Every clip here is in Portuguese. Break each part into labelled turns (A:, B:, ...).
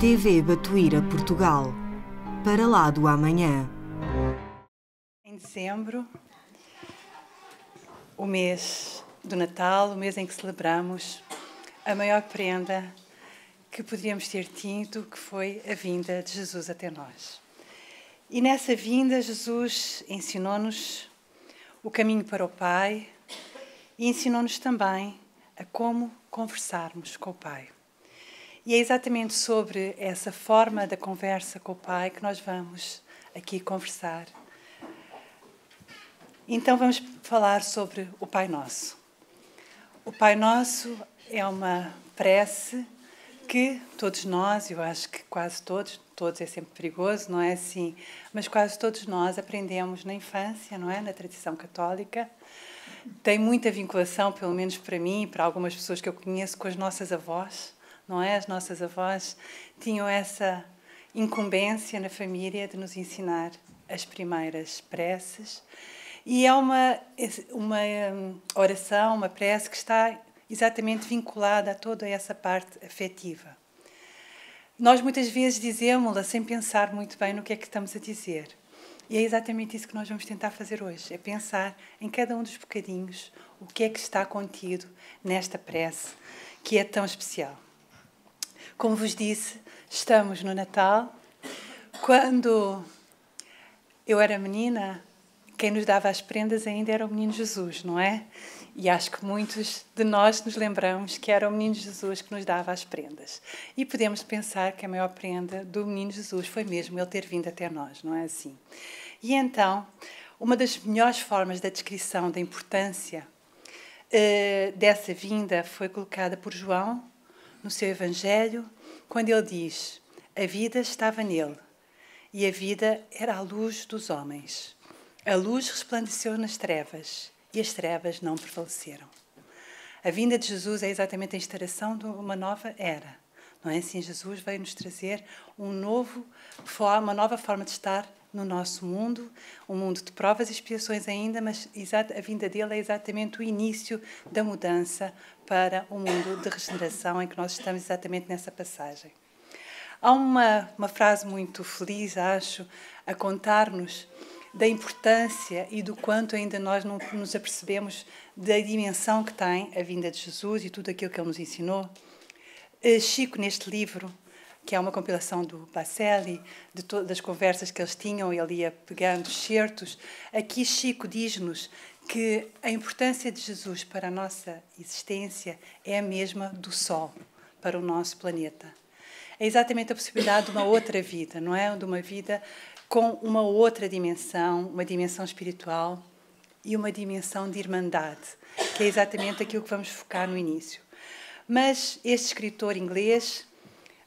A: TV Batuíra Portugal. Para lá do amanhã.
B: Em dezembro, o mês do Natal, o mês em que celebramos a maior prenda que poderíamos ter tido, que foi a vinda de Jesus até nós. E nessa vinda, Jesus ensinou-nos o caminho para o Pai e ensinou-nos também a como conversarmos com o Pai. E é exatamente sobre essa forma da conversa com o Pai que nós vamos aqui conversar. Então vamos falar sobre o Pai Nosso. O Pai Nosso é uma prece que todos nós, eu acho que quase todos é sempre perigoso, não é assim, mas quase todos nós aprendemos na infância, não é? Na tradição católica. Tem muita vinculação, pelo menos para mim e para algumas pessoas que eu conheço, com as nossas avós, não é? As nossas avós tinham essa incumbência na família de nos ensinar as primeiras preces. E é uma oração, uma prece que está exatamente vinculada a toda essa parte afetiva. Nós muitas vezes dizemos-la sem pensar muito bem no que é que estamos a dizer. E é exatamente isso que nós vamos tentar fazer hoje, é pensar em cada um dos bocadinhos o que é que está contido nesta prece, que é tão especial. Como vos disse, estamos no Natal. Quando eu era menina, quem nos dava as prendas ainda era o Menino Jesus, não é? E acho que muitos de nós nos lembramos que era o Menino Jesus que nos dava as prendas. E podemos pensar que a maior prenda do Menino Jesus foi mesmo ele ter vindo até nós, não é assim? E então, uma das melhores formas da descrição da importância dessa vinda foi colocada por João no seu Evangelho, quando ele diz: a vida estava nele, e a vida era a luz dos homens. A luz resplandeceu nas trevas, e as trevas não prevaleceram. A vinda de Jesus é exatamente a instauração de uma nova era. Não é assim? Jesus veio nos trazer uma nova forma de estar no nosso mundo, um mundo de provas e expiações ainda, mas a vinda dele é exatamente o início da mudança para um mundo de regeneração em que nós estamos exatamente nessa passagem. Há uma frase muito feliz, acho, a contar-nos da importância e do quanto ainda nós não nos apercebemos da dimensão que tem a vinda de Jesus e tudo aquilo que ele nos ensinou. Chico, neste livro, que é uma compilação do Bacelli, de todas as conversas que eles tinham, ele ia pegando certos, aqui Chico diz-nos que a importância de Jesus para a nossa existência é a mesma do Sol para o nosso planeta. É exatamente a possibilidade de uma outra vida, não é? De uma vida com uma outra dimensão, uma dimensão espiritual e uma dimensão de irmandade, que é exatamente aquilo que vamos focar no início. Mas este escritor inglês,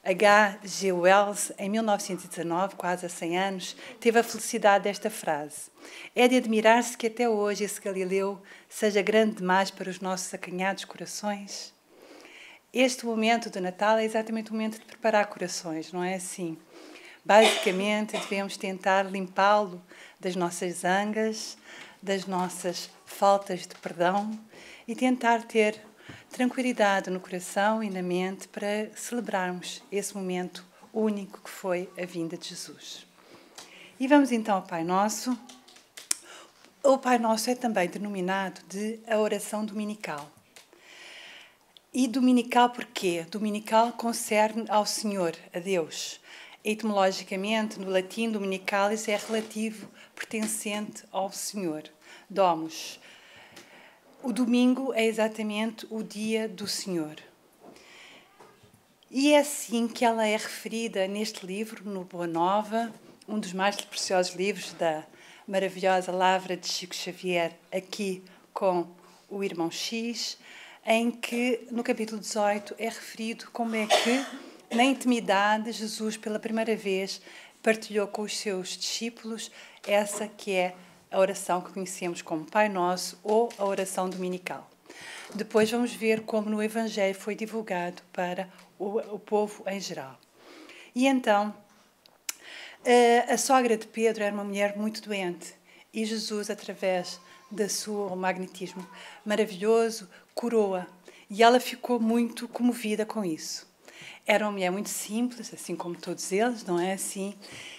B: H.G. Wells, em 1919, quase há 100 anos, teve a felicidade desta frase: é de admirar-se que até hoje esse Galileu seja grande demais para os nossos acanhados corações. Este momento do Natal é exatamente o momento de preparar corações, não é assim? Basicamente, devemos tentar limpá-lo das nossas zangas, das nossas faltas de perdão e tentar ter tranquilidade no coração e na mente para celebrarmos esse momento único que foi a vinda de Jesus. E vamos então ao Pai Nosso. O Pai Nosso é também denominado de a oração dominical. E dominical porquê? Dominical concerne ao Senhor, a Deus. Etimologicamente, no latim, dominicalis é relativo, pertencente ao Senhor. Domus. O domingo é exatamente o dia do Senhor. E é assim que ela é referida neste livro, no Boa Nova, um dos mais preciosos livros da maravilhosa lavra de Chico Xavier, aqui com o irmão X, em que, no capítulo 18, é referido como é que, na intimidade, Jesus, pela primeira vez, partilhou com os seus discípulos essa que é a oração que conhecemos como Pai Nosso ou a oração dominical. Depois vamos ver como no Evangelho foi divulgado para o povo em geral. E então, a sogra de Pedro era uma mulher muito doente e Jesus, através do seu magnetismo maravilhoso, curou-a. E ela ficou muito comovida com isso. Era uma mulher muito simples, assim como todos eles, não é assim?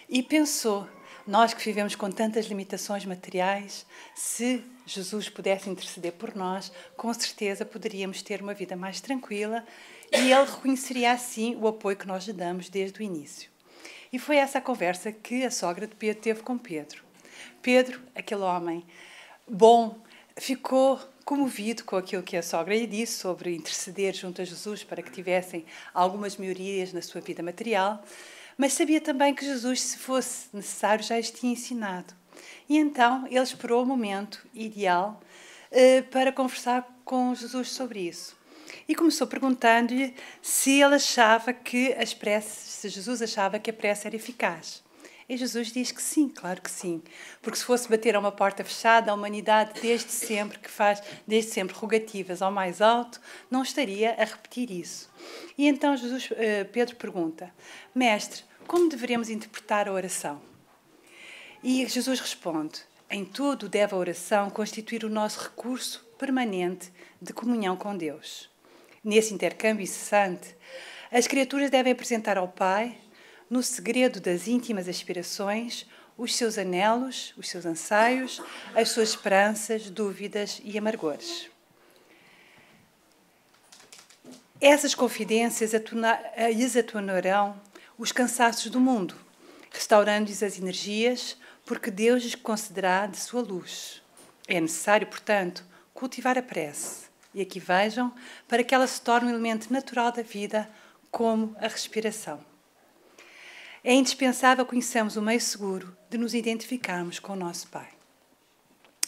B: E pensou, nós que vivemos com tantas limitações materiais, se Jesus pudesse interceder por nós, com certeza poderíamos ter uma vida mais tranquila e ele reconheceria assim o apoio que nós lhe damos desde o início. E foi essa a conversa que a sogra de Pedro teve com Pedro. Pedro, aquele homem bom, ficou comovido com aquilo que a sogra lhe disse sobre interceder junto a Jesus para que tivessem algumas melhorias na sua vida material, mas sabia também que Jesus, se fosse necessário, já lhes tinha ensinado. E então ele esperou o momento ideal para conversar com Jesus sobre isso. E começou perguntando-lhe se ele achava que se Jesus achava que a prece era eficaz. E Jesus diz que sim, claro que sim. Porque se fosse bater a uma porta fechada, a humanidade desde sempre rogativas ao mais alto, não estaria a repetir isso. E então Pedro pergunta, Mestre, como deveremos interpretar a oração? E Jesus responde, em tudo deve a oração constituir o nosso recurso permanente de comunhão com Deus. Nesse intercâmbio incessante, as criaturas devem apresentar ao Pai, no segredo das íntimas aspirações, os seus anelos, os seus anseios, as suas esperanças, dúvidas e amargores. Essas confidências lhes atenuarão os cansaços do mundo, restaurando-lhes as energias, porque Deus lhes concederá de sua luz. É necessário, portanto, cultivar a prece. E aqui vejam, para que ela se torne um elemento natural da vida, como a respiração. É indispensável conhecermos o meio seguro de nos identificarmos com o nosso Pai.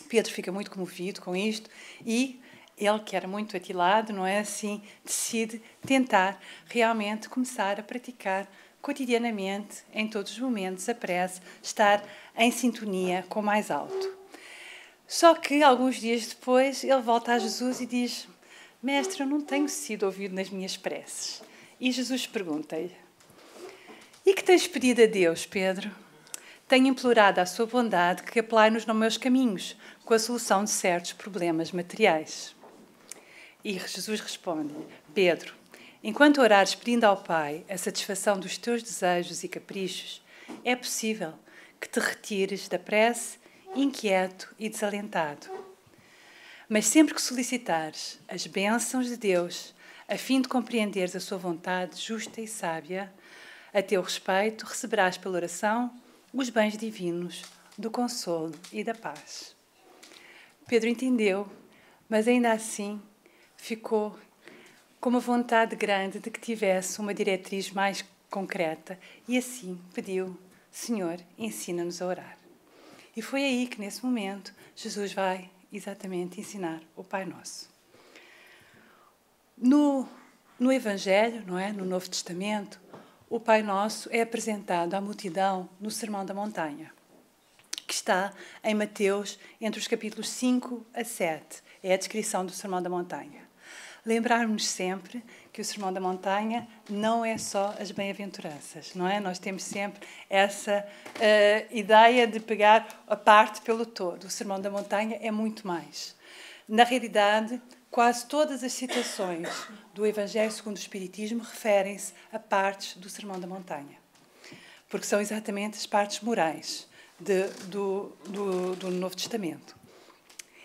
B: Pedro fica muito comovido com isto e ele, que era muito atilado, não é assim, decide tentar realmente começar a praticar cotidianamente, em todos os momentos, a prece, estar em sintonia com o mais alto. Só que, alguns dias depois, ele volta a Jesus e diz, Mestre, eu não tenho sido ouvido nas minhas preces. E Jesus pergunta-lhe, e que tens pedido a Deus, Pedro? Tenho implorado à sua bondade que aplaie-nos nos meus caminhos, com a solução de certos problemas materiais. E Jesus responde-lhe, Pedro, enquanto orares pedindo ao Pai a satisfação dos teus desejos e caprichos, é possível que te retires da prece inquieto e desalentado. Mas sempre que solicitares as bênçãos de Deus, a fim de compreenderes a sua vontade justa e sábia, a teu respeito receberás pela oração os bens divinos do consolo e da paz. Pedro entendeu, mas ainda assim ficou com uma vontade grande de que tivesse uma diretriz mais concreta e assim pediu, Senhor, ensina-nos a orar. E foi aí que, nesse momento, Jesus vai exatamente ensinar o Pai Nosso. No Evangelho, não é? No Novo Testamento, o Pai Nosso é apresentado à multidão no Sermão da Montanha, que está em Mateus, entre os capítulos 5 a 7. É a descrição do Sermão da Montanha. Lembrarmos sempre que o Sermão da Montanha não é só as bem-aventuranças, não é? Nós temos sempre essa ideia de pegar a parte pelo todo. O Sermão da Montanha é muito mais. Na realidade, quase todas as citações do Evangelho segundo o Espiritismo referem-se a partes do Sermão da Montanha, porque são exatamente as partes morais do Novo Testamento.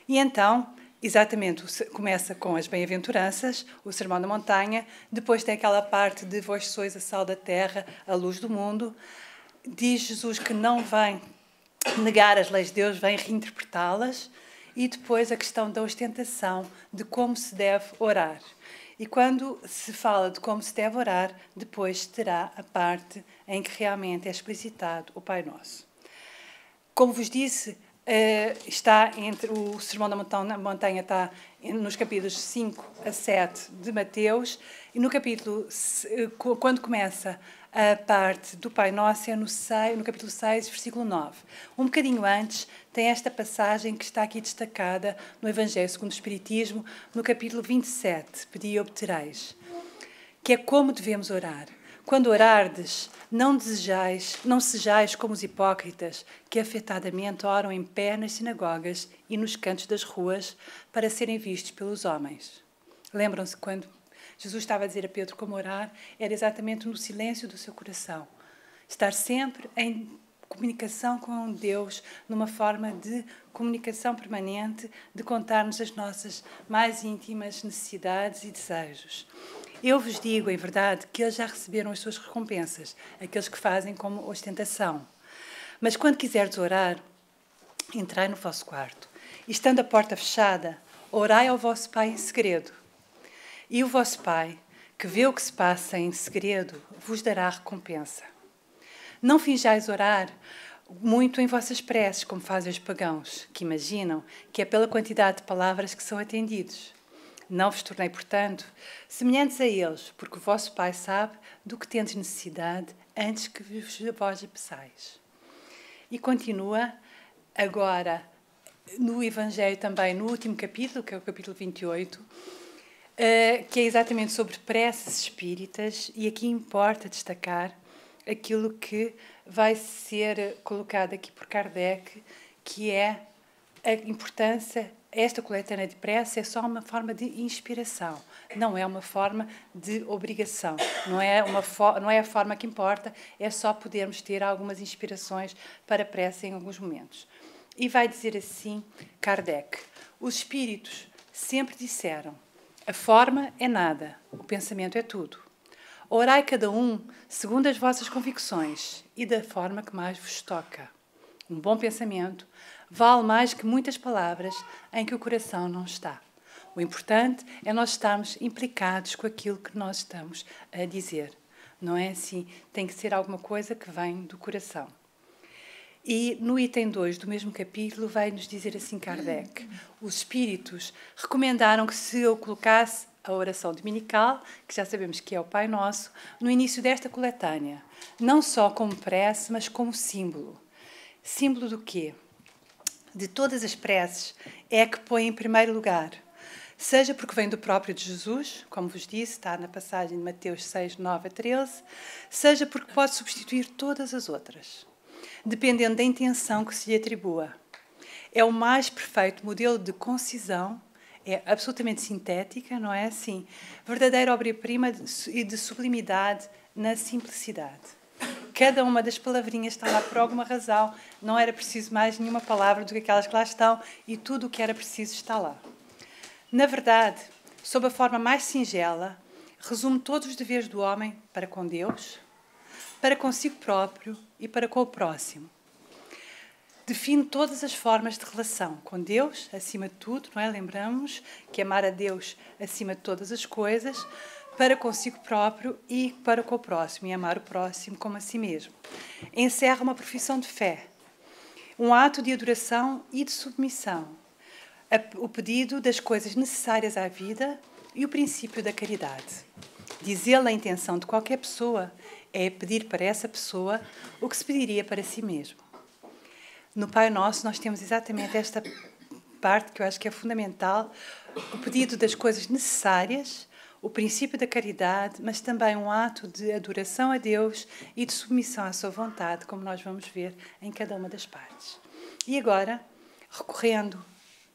B: E então, exatamente, começa com as bem-aventuranças, o Sermão da Montanha, depois tem aquela parte de vós sois a sal da terra, a luz do mundo. Diz Jesus que não vem negar as leis de Deus, vem reinterpretá-las, e depois a questão da ostentação, de como se deve orar. E quando se fala de como se deve orar, depois terá a parte em que realmente é explicitado o Pai Nosso. Como vos disse, está entre o Sermão da Montanha está nos capítulos 5 a 7 de Mateus, e no capítulo, quando começa a parte do Pai Nosso, é no capítulo 6, versículo 9. Um bocadinho antes, tem esta passagem que está aqui destacada no Evangelho segundo o Espiritismo, no capítulo 27, pedi e obtereis, que é como devemos orar. Quando orardes, não sejais como os hipócritas, que afetadamente oram em pé nas sinagogas e nos cantos das ruas para serem vistos pelos homens. Lembram-se quando Jesus estava a dizer a Pedro como orar, era exatamente no silêncio do seu coração. Estar sempre em comunicação com Deus, numa forma de comunicação permanente, de contar-nos as nossas mais íntimas necessidades e desejos. Eu vos digo, em verdade, que eles já receberam as suas recompensas, aqueles que fazem como ostentação. Mas quando quiserdes orar, entrai no vosso quarto, e estando a porta fechada, orai ao vosso Pai em segredo. E o vosso Pai, que vê o que se passa em segredo, vos dará recompensa. Não finjais orar muito em vossas preces, como fazem os pagãos, que imaginam que é pela quantidade de palavras que são atendidos. Não vos tornei, portanto, semelhantes a eles, porque o vosso Pai sabe do que tendes necessidade antes que vós peçais. E continua agora no Evangelho também, no último capítulo, que é o capítulo 28, que é exatamente sobre preces espíritas, e aqui importa destacar aquilo que vai ser colocado aqui por Kardec, que é a importância. Esta coletânea de prece é só uma forma de inspiração, não é uma forma de obrigação, não é a forma que importa, é só podermos ter algumas inspirações para prece em alguns momentos. E vai dizer assim Kardec: os espíritos sempre disseram, a forma é nada, o pensamento é tudo. Orai cada um segundo as vossas convicções e da forma que mais vos toca. Um bom pensamento vale mais que muitas palavras em que o coração não está. O importante é nós estarmos implicados com aquilo que nós estamos a dizer. Não é assim? Tem que ser alguma coisa que vem do coração. E no item 2 do mesmo capítulo vai-nos dizer assim Kardec: os espíritos recomendaram que se eu colocasse a oração dominical, que já sabemos que é o Pai Nosso, no início desta coletânea, não só como prece, mas como símbolo. Símbolo do quê? De todas as preces, é a que põe em primeiro lugar, seja porque vem do próprio de Jesus, como vos disse, está na passagem de Mateus 6, 9 a 13, seja porque pode substituir todas as outras, dependendo da intenção que se lhe atribua. É o mais perfeito modelo de concisão, é absolutamente sintética, não é assim? Verdadeira obra-prima e de sublimidade na simplicidade. Cada uma das palavrinhas está lá por alguma razão, não era preciso mais nenhuma palavra do que aquelas que lá estão, e tudo o que era preciso está lá. Na verdade, sob a forma mais singela, resume todos os deveres do homem para com Deus, para consigo próprio e para com o próximo. Define todas as formas de relação com Deus, acima de tudo, não é? Lembramos que amar a Deus acima de todas as coisas, para consigo próprio e para com o próximo, e amar o próximo como a si mesmo. Encerra uma profissão de fé, um ato de adoração e de submissão, o pedido das coisas necessárias à vida e o princípio da caridade. Diz ele, a intenção de qualquer pessoa é pedir para essa pessoa o que se pediria para si mesmo. No Pai Nosso nós temos exatamente esta parte que eu acho que é fundamental, o pedido das coisas necessárias, o princípio da caridade, mas também um ato de adoração a Deus e de submissão à sua vontade, como nós vamos ver em cada uma das partes. E agora, recorrendo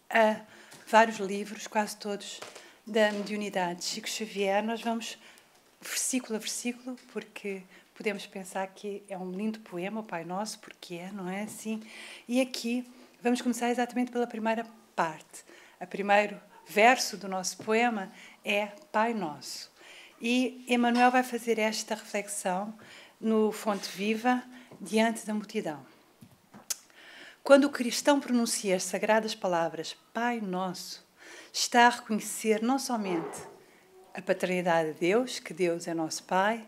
B: a vários livros, quase todos da mediunidade de Chico Xavier, nós vamos versículo a versículo, porque podemos pensar que é um lindo poema, o Pai Nosso, porque é, não é assim? E aqui vamos começar exatamente pela primeira parte. O primeiro verso do nosso poema é Pai Nosso. E Emmanuel vai fazer esta reflexão no Fonte Viva, diante da multidão. Quando o cristão pronuncia as sagradas palavras Pai Nosso, está a reconhecer não somente a paternidade de Deus, que Deus é nosso Pai,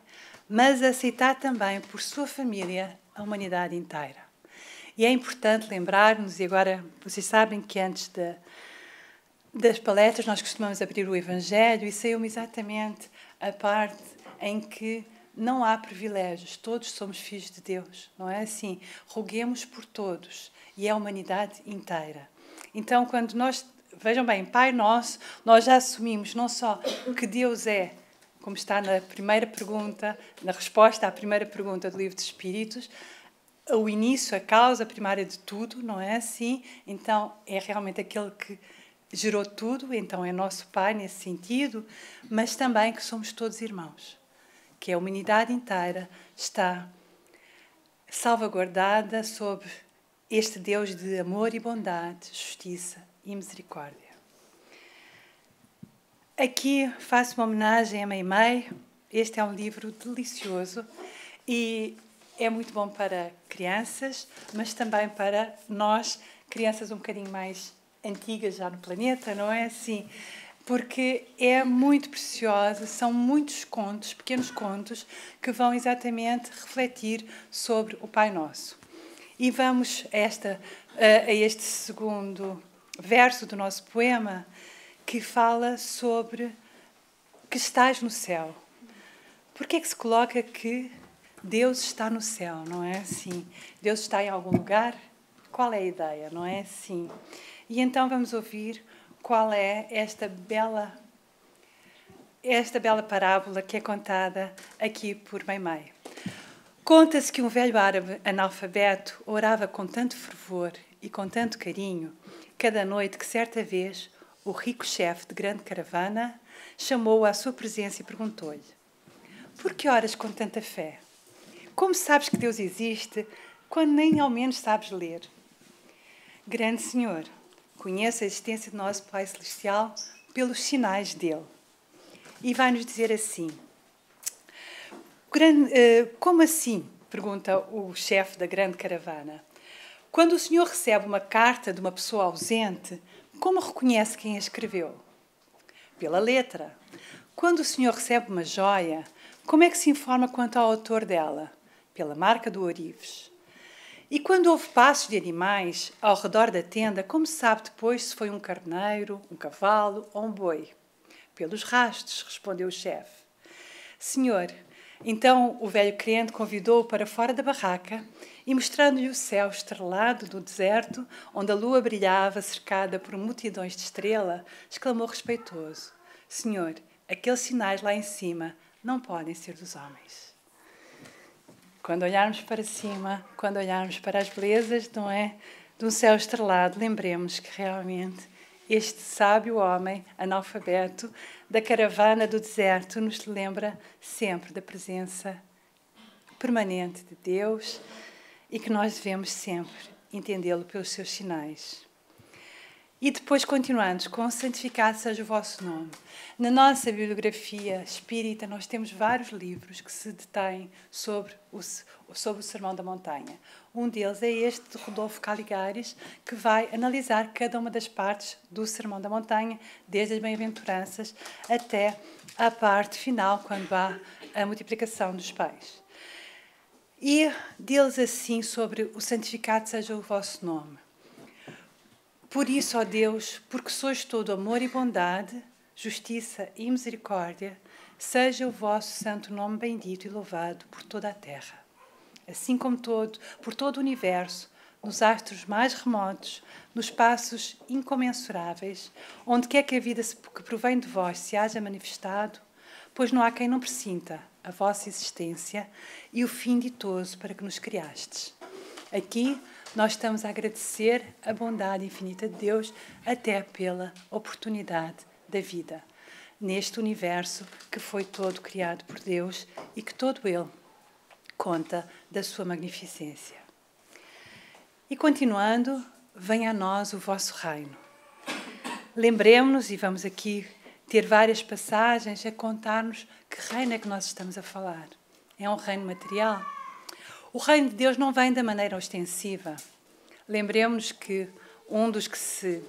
B: mas a aceitar também por sua família a humanidade inteira. E é importante lembrar-nos, e agora vocês sabem que antes das palestras nós costumamos abrir o Evangelho e saiu-me exatamente a parte em que não há privilégios, todos somos filhos de Deus, não é assim? Roguemos por todos, e é a humanidade inteira. Então, quando nós, vejam bem, Pai Nosso, nós já assumimos não só que Deus é, como está na primeira pergunta, na resposta à primeira pergunta do Livro dos Espíritos, o início, a causa primária de tudo, não é assim? Então, é realmente aquele que gerou tudo, então é nosso Pai nesse sentido, mas também que somos todos irmãos, que a humanidade inteira está salvaguardada sob este Deus de amor e bondade, justiça e misericórdia. Aqui faço uma homenagem a Meimei. Este é um livro delicioso e é muito bom para crianças, mas também para nós, crianças um bocadinho mais antigas já no planeta, não é assim? Porque é muito precioso, são muitos contos, pequenos contos, que vão exatamente refletir sobre o Pai Nosso. E vamos a este segundo verso do nosso poema, que fala sobre que estás no céu. Porquê é que se coloca que Deus está no céu, não é assim? Deus está em algum lugar? Qual é a ideia, não é assim? E então vamos ouvir qual é esta bela parábola que é contada aqui por Meimei. Conta-se que um velho árabe analfabeto orava com tanto fervor e com tanto carinho cada noite que certa vez o rico chefe de grande caravana chamou-o à sua presença e perguntou-lhe: por que oras com tanta fé? Como sabes que Deus existe quando nem ao menos sabes ler? Grande Senhor, conheço a existência de nosso Pai Celestial pelos sinais dele. E vai-nos dizer assim: como assim? Pergunta o chefe da grande caravana. Quando o senhor recebe uma carta de uma pessoa ausente, como reconhece quem a escreveu? Pela letra. Quando o senhor recebe uma joia, como é que se informa quanto ao autor dela? Pela marca do ourives. E quando houve passos de animais ao redor da tenda, como se sabe depois se foi um carneiro, um cavalo ou um boi? Pelos rastros, respondeu o chefe. Senhor, então o velho crente convidou-o para fora da barraca e, mostrando-lhe o céu estrelado do deserto, onde a lua brilhava cercada por multidões de estrela, exclamou respeitoso: Senhor, aqueles sinais lá em cima não podem ser dos homens. Quando olharmos para cima, quando olharmos para as belezas, não é, de um céu estrelado, lembremos que realmente este sábio homem, analfabeto, da caravana do deserto, nos lembra sempre da presença permanente de Deus e que nós devemos sempre entendê-lo pelos seus sinais. E depois continuamos com santificado seja o vosso nome. Na nossa bibliografia espírita nós temos vários livros que se detêm sobre o Sermão da Montanha. Um deles é este de Rodolfo Caligares, que vai analisar cada uma das partes do Sermão da Montanha, desde as bem-aventuranças até à parte final, quando há a multiplicação dos pães. E diz assim sobre o santificado seja o vosso nome. Por isso, ó Deus, porque sois todo amor e bondade, justiça e misericórdia, seja o vosso santo nome bendito e louvado por toda a terra. Assim como por todo o universo, nos astros mais remotos, nos espaços incomensuráveis, onde quer que a vida que provém de vós se haja manifestado, pois não há quem não pressinta a vossa existência e o fim ditoso para que nos criastes. Aqui, nós estamos a agradecer a bondade infinita de Deus até pela oportunidade da vida, neste universo que foi todo criado por Deus e que todo ele conta da sua magnificência. E continuando, venha a nós o vosso reino. Lembremos-nos, e vamos aqui ter várias passagens a contar-nos que reino é que nós estamos a falar. É um reino material? O reino de Deus não vem da maneira ostensiva. Lembremos-nos que um dos que se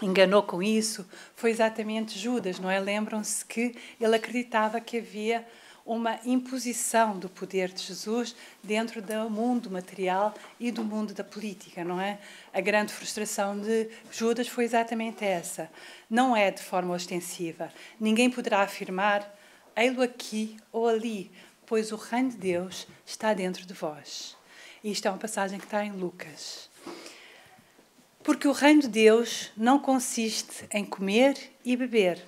B: enganou com isso foi exatamente Judas, não é? Lembram-se que ele acreditava que havia uma imposição do poder de Jesus dentro do mundo material e do mundo da política, não é? A grande frustração de Judas foi exatamente essa. Não é de forma ostensiva. Ninguém poderá afirmar, ei-lo aqui ou ali, pois o reino de Deus está dentro de vós. E isto é uma passagem que está em Lucas. Porque o reino de Deus não consiste em comer e beber,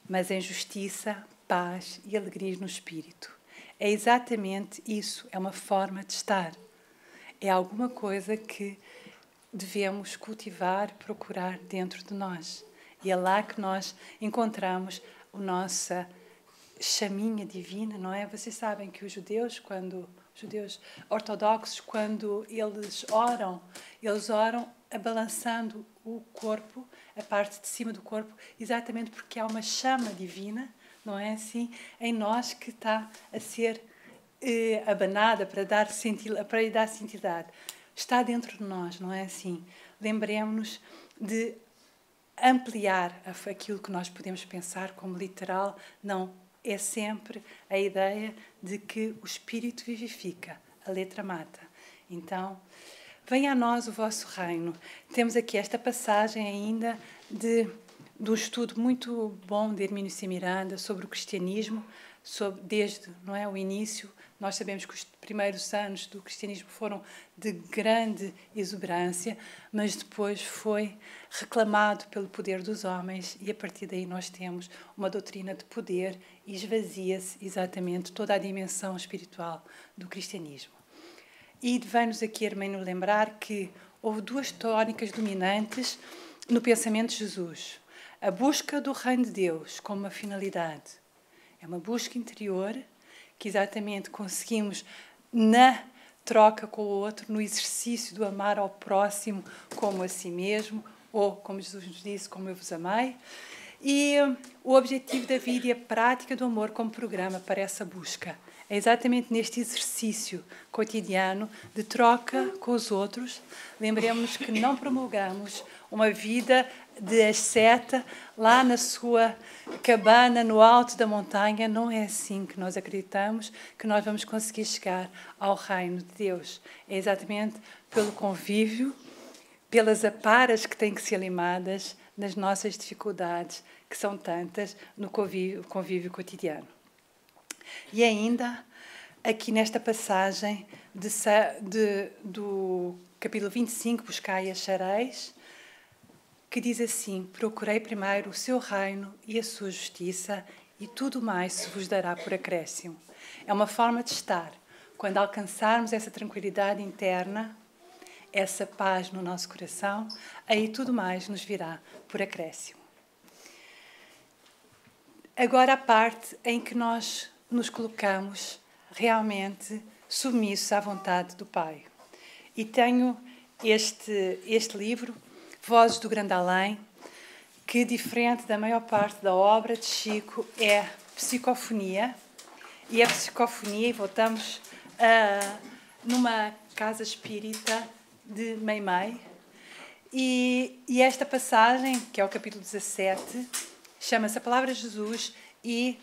B: mas em justiça, paz e alegria no espírito. É exatamente isso, é uma forma de estar. É alguma coisa que devemos cultivar, procurar dentro de nós. E é lá que nós encontramos a nossa chaminha divina, não é? Vocês sabem que os judeus ortodoxos, quando eles oram abalançando o corpo, a parte de cima do corpo, exatamente porque há uma chama divina, não é assim, em nós que está a ser abanada para lhe dar santidade. Está dentro de nós, não é assim? Lembremos-nos de ampliar aquilo que nós podemos pensar como literal, não. É sempre a ideia de que o Espírito vivifica, a letra mata. Então, venha a nós o vosso reino. Temos aqui esta passagem ainda de um estudo muito bom de Hermínio C. Miranda sobre o cristianismo, desde, não é, o início. Nós sabemos que os primeiros anos do cristianismo foram de grande exuberância, mas depois foi reclamado pelo poder dos homens e a partir daí nós temos uma doutrina de poder e esvazia-se exatamente toda a dimensão espiritual do cristianismo. E vem-nos aqui Hermínio lembrar que houve duas tónicas dominantes no pensamento de Jesus. A busca do reino de Deus como uma finalidade. É uma busca interior que exatamente conseguimos na troca com o outro, no exercício do amar ao próximo como a si mesmo, ou, como Jesus nos disse, como eu vos amei. E o objetivo da vida e a prática do amor como programa para essa busca. É exatamente neste exercício cotidiano de troca com os outros. Lembremos-nos que não promulgamos uma vida de asceta lá na sua cabana no alto da montanha. Não é assim que nós acreditamos que nós vamos conseguir chegar ao reino de Deus. É exatamente pelo convívio, pelas aparas que têm que ser limadas nas nossas dificuldades, que são tantas no convívio cotidiano. E ainda, aqui nesta passagem do capítulo 25, Buscai e achareis, que diz assim: procurei primeiro o seu reino e a sua justiça, e tudo mais se vos dará por acréscimo. É uma forma de estar. Quando alcançarmos essa tranquilidade interna, essa paz no nosso coração, aí tudo mais nos virá por acréscimo. Agora a parte em que nós nos colocamos realmente submissos à vontade do Pai. E tenho este livro, Vozes do Grande Além, que, diferente da maior parte da obra de Chico, é psicofonia. E a psicofonia, e voltamos numa casa espírita de Meimei. E esta passagem, que é o capítulo 17, chama-se A Palavra de Jesus e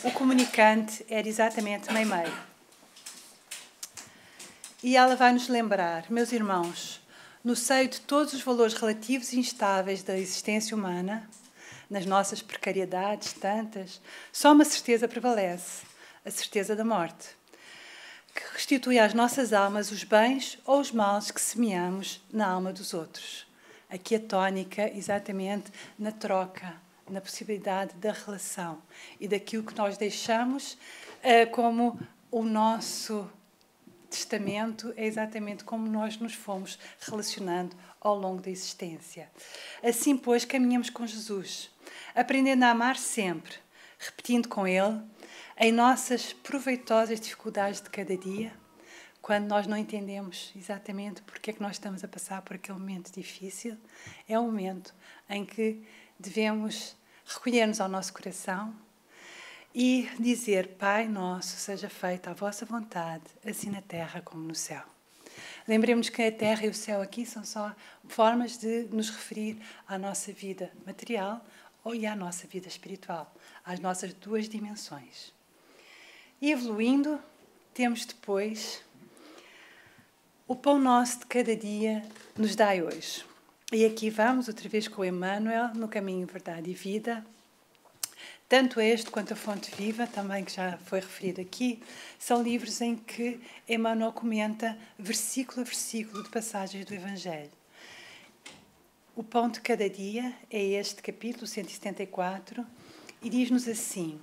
B: o comunicante era exatamente Meimei. E ela vai nos lembrar, meus irmãos, no seio de todos os valores relativos e instáveis da existência humana, nas nossas precariedades tantas, só uma certeza prevalece, a certeza da morte, que restitui às nossas almas os bens ou os males que semeamos na alma dos outros. Aqui a tónica exatamente na troca, na possibilidade da relação e daquilo que nós deixamos como o nosso testamento, é exatamente como nós nos fomos relacionando ao longo da existência. Assim, pois, caminhamos com Jesus, aprendendo a amar sempre, repetindo com Ele, em nossas proveitosas dificuldades de cada dia, quando nós não entendemos exatamente porque é que nós estamos a passar por aquele momento difícil, é o momento em que devemos recolher-nos ao nosso coração e dizer: Pai nosso, seja feita a vossa vontade, assim na terra como no céu. Lembremos que a terra e o céu aqui são só formas de nos referir à nossa vida material e à nossa vida espiritual, às nossas duas dimensões. E evoluindo, temos depois o pão nosso de cada dia nos dai hoje. E aqui vamos outra vez com o Emmanuel, no caminho, verdade e vida. Tanto este quanto a Fonte Viva, também que já foi referido aqui, são livros em que Emmanuel comenta versículo a versículo de passagens do Evangelho. O pão de cada dia é este capítulo 174 e diz-nos assim: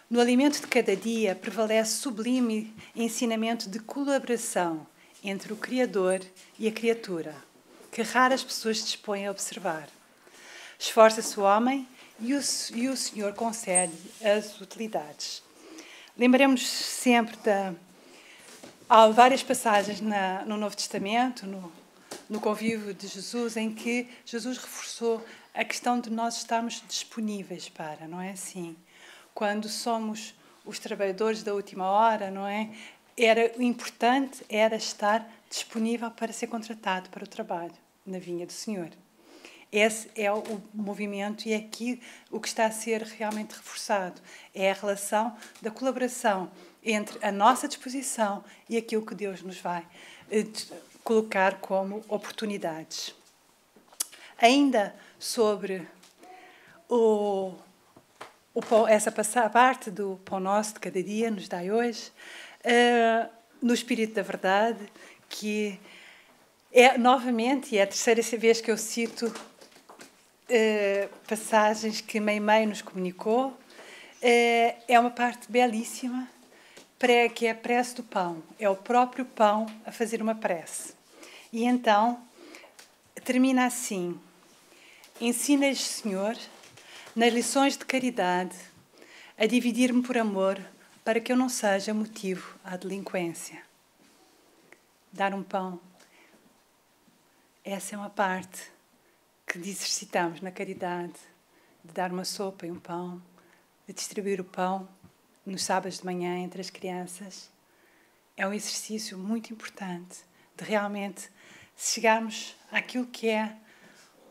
B: no alimento de cada dia prevalece sublime ensinamento de colaboração entre o Criador e a criatura. que raras pessoas se dispõem a observar. Esforça-se o homem e o Senhor concede as utilidades. Lembremos sempre há várias passagens no Novo Testamento, no convívio de Jesus, em que Jesus reforçou a questão de nós estarmos disponíveis para, não é assim? Quando somos os trabalhadores da última hora, não é? O importante era estar disponível para ser contratado para o trabalho na vinha do Senhor. Esse é o movimento e é aqui o que está a ser realmente reforçado. É a relação da colaboração entre a nossa disposição e aquilo que Deus nos vai colocar como oportunidades. Ainda sobre essa parte do Pão Nosso de cada dia, nos dai hoje, no Espírito da Verdade, que é novamente, e é a terceira vez que eu cito passagens que Meimei nos comunicou, é uma parte belíssima, que é a prece do pão. É o próprio pão a fazer uma prece. E então, termina assim: ensina-lhes, Senhor, nas lições de caridade, a dividir-me por amor, para que eu não seja motivo à delinquência. Dar um pão. Essa é uma parte que exercitamos na caridade, de dar uma sopa e um pão, de distribuir o pão nos sábados de manhã entre as crianças. É um exercício muito importante de realmente chegarmos àquilo que é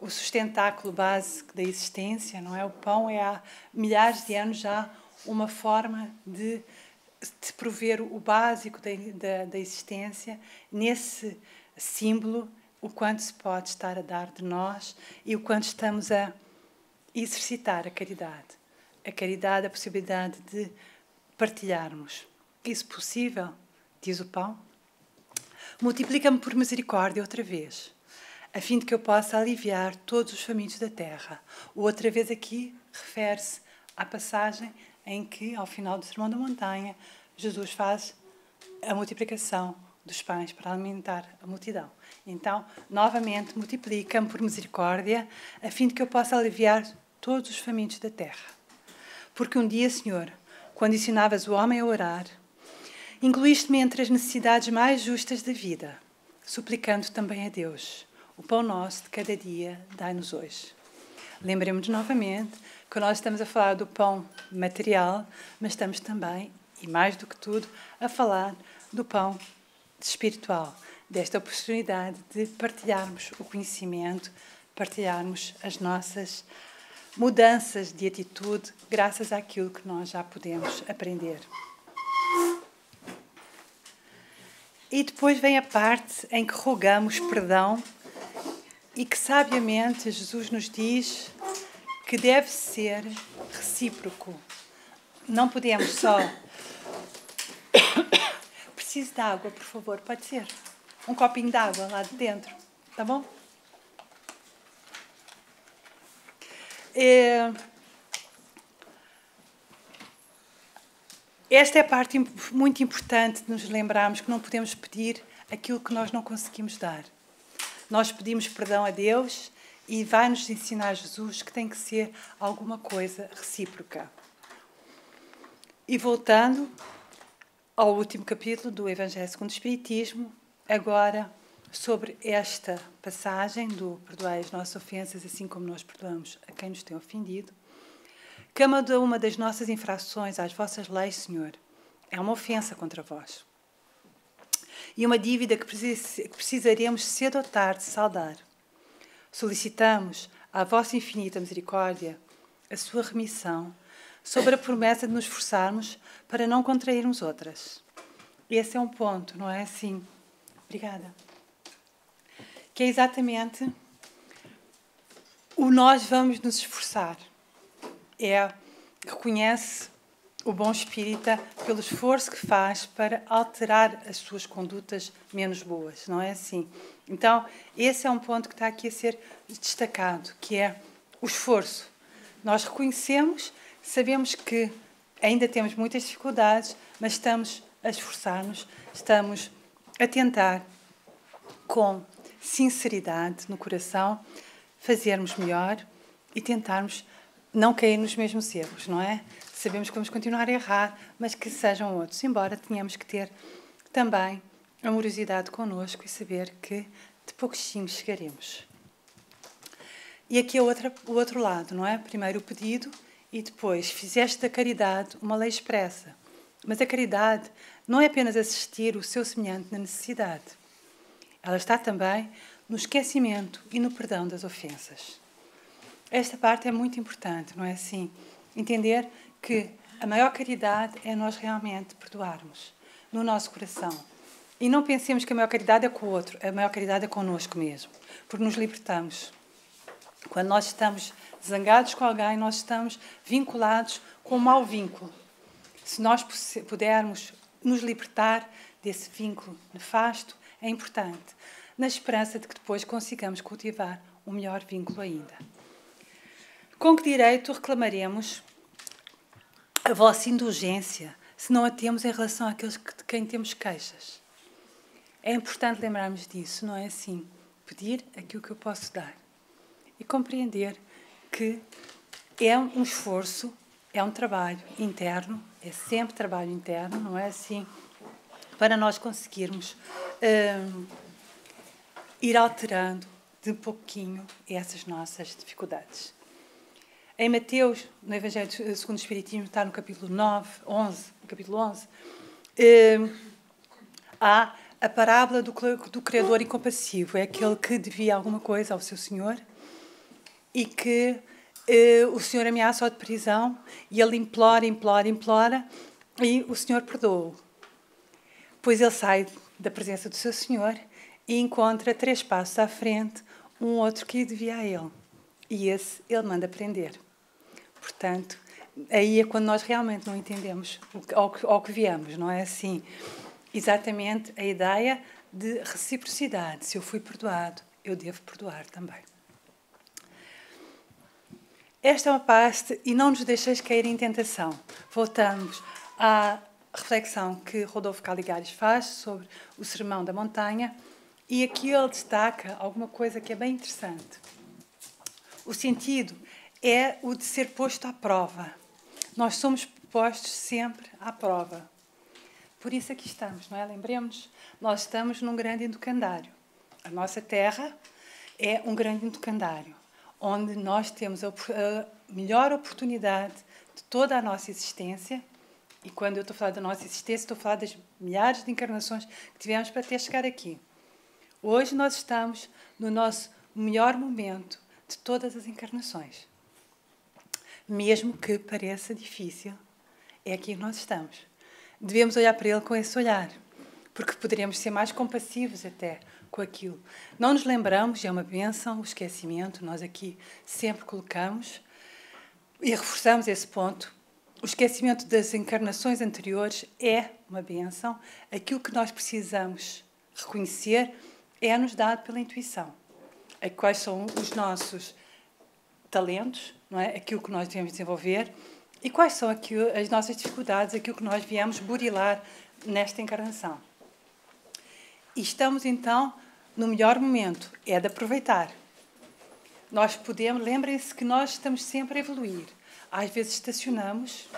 B: o sustentáculo básico da existência, não é? O pão é há milhares de anos já uma forma de prover o básico da existência. Nesse símbolo, o quanto se pode estar a dar de nós e o quanto estamos a exercitar a caridade. A caridade, a possibilidade de partilharmos. Isso possível, diz o pão, multiplica-me por misericórdia outra vez, a fim de que eu possa aliviar todos os famintos da terra. O outra vez aqui refere-se à passagem em que, ao final do Sermão da Montanha, Jesus faz a multiplicação dos pães para alimentar a multidão. Então, novamente, multiplica-me por misericórdia, a fim de que eu possa aliviar todos os famintos da terra. Porque um dia, Senhor, quando ensinavas o homem a orar, incluíste-me entre as necessidades mais justas da vida, suplicando também a Deus: o pão nosso de cada dia dai-nos hoje. Lembremos novamente que nós estamos a falar do pão material, mas estamos também, e mais do que tudo, a falar do pão espiritual, desta oportunidade de partilharmos o conhecimento, partilharmos as nossas mudanças de atitude, graças àquilo que nós já podemos aprender. E depois vem a parte em que rogamos perdão e que sabiamente Jesus nos diz que deve ser recíproco. Não podemos só... Preciso de água, por favor, pode ser? Um copinho de água lá de dentro, tá bom? Esta é a parte muito importante de nos lembrarmos que não podemos pedir aquilo que nós não conseguimos dar. Nós pedimos perdão a Deus e vai-nos ensinar Jesus que tem que ser alguma coisa recíproca. E voltando ao último capítulo do Evangelho segundo o Espiritismo, agora sobre esta passagem do perdoai as nossas ofensas, assim como nós perdoamos a quem nos tem ofendido. Cada uma das nossas infrações às vossas leis, Senhor, é uma ofensa contra vós. E uma dívida que precisaremos cedo ou tarde saldar. Solicitamos à vossa infinita misericórdia a sua remissão, sobre a promessa de nos esforçarmos para não contrairmos outras. Esse é um ponto, não é assim? Obrigada. Que é exatamente o nós vamos nos esforçar. Reconhece o bom espírita pelo esforço que faz para alterar as suas condutas menos boas, não é assim? Então, esse é um ponto que está aqui a ser destacado, que é o esforço. Nós reconhecemos, sabemos que ainda temos muitas dificuldades, mas estamos a esforçar-nos, estamos a tentar com sinceridade no coração, fazermos melhor e tentarmos não cair nos mesmos erros, não é? Sabemos que vamos continuar a errar, mas que sejam outros, embora tenhamos que ter também amorosidade connosco e saber que de pouquinho chegaremos. E aqui é o outro lado, não é? Primeiro o pedido e depois fizeste da caridade uma lei expressa. Mas a caridade não é apenas assistir o seu semelhante na necessidade. Ela está também no esquecimento e no perdão das ofensas. Esta parte é muito importante, não é assim? Entender que a maior caridade é nós realmente perdoarmos no nosso coração. E não pensemos que a maior caridade é com o outro, a maior caridade é connosco mesmo, porque nos libertamos. Quando nós estamos zangados com alguém, nós estamos vinculados com um mau vínculo. Se nós pudermos nos libertar desse vínculo nefasto, é importante, na esperança de que depois consigamos cultivar um melhor vínculo ainda. Com que direito reclamaremos a vossa indulgência, se não a temos em relação àqueles de quem temos queixas? É importante lembrarmos disso, não é assim? Pedir aquilo que eu posso dar. E compreender que é um esforço, é um trabalho interno, é sempre trabalho interno, não é assim? Para nós conseguirmos ir alterando de pouquinho essas nossas dificuldades. Em Mateus, no Evangelho segundo o Espiritismo, está no capítulo 11, há a parábola do credor incompassivo. É aquele que devia alguma coisa ao seu senhor e que o senhor ameaça-o de prisão e ele implora e o senhor perdoa-o. Pois ele sai da presença do seu senhor e encontra 3 passos à frente um outro que devia a ele. E esse ele manda prender. Portanto, aí é quando nós realmente não entendemos ao que viemos, não é assim? Exatamente a ideia de reciprocidade. Se eu fui perdoado, eu devo perdoar também. Esta é uma parte, e não nos deixeis cair em tentação. Voltamos à reflexão que Rodolfo Caligares faz sobre o Sermão da Montanha, e aqui ele destaca alguma coisa que é bem interessante. O sentido é o de ser posto à prova. Nós somos postos sempre à prova. Por isso aqui estamos, não é? Lembremos, nós estamos num grande educandário. A nossa terra é um grande educandário, onde nós temos a melhor oportunidade de toda a nossa existência, e quando eu estou a falar da nossa existência, estou a falar das milhares de encarnações que tivemos para até chegar aqui. Hoje nós estamos no nosso melhor momento de todas as encarnações. Mesmo que pareça difícil, é aqui que nós estamos. Devemos olhar para ele com esse olhar, porque poderemos ser mais compassivos até com aquilo. Não nos lembramos, é uma bênção, o esquecimento, nós aqui sempre colocamos e reforçamos esse ponto. O esquecimento das encarnações anteriores é uma bênção. Aquilo que nós precisamos reconhecer é-nos dado pela intuição. Quais são os nossos talentos, não é? Aquilo que nós devemos desenvolver, e quais são as nossas dificuldades, aquilo que nós viemos burilar nesta encarnação. E estamos, então, no melhor momento, é de aproveitar. Nós podemos, lembrem-se que nós estamos sempre a evoluir. Às vezes estacionamos,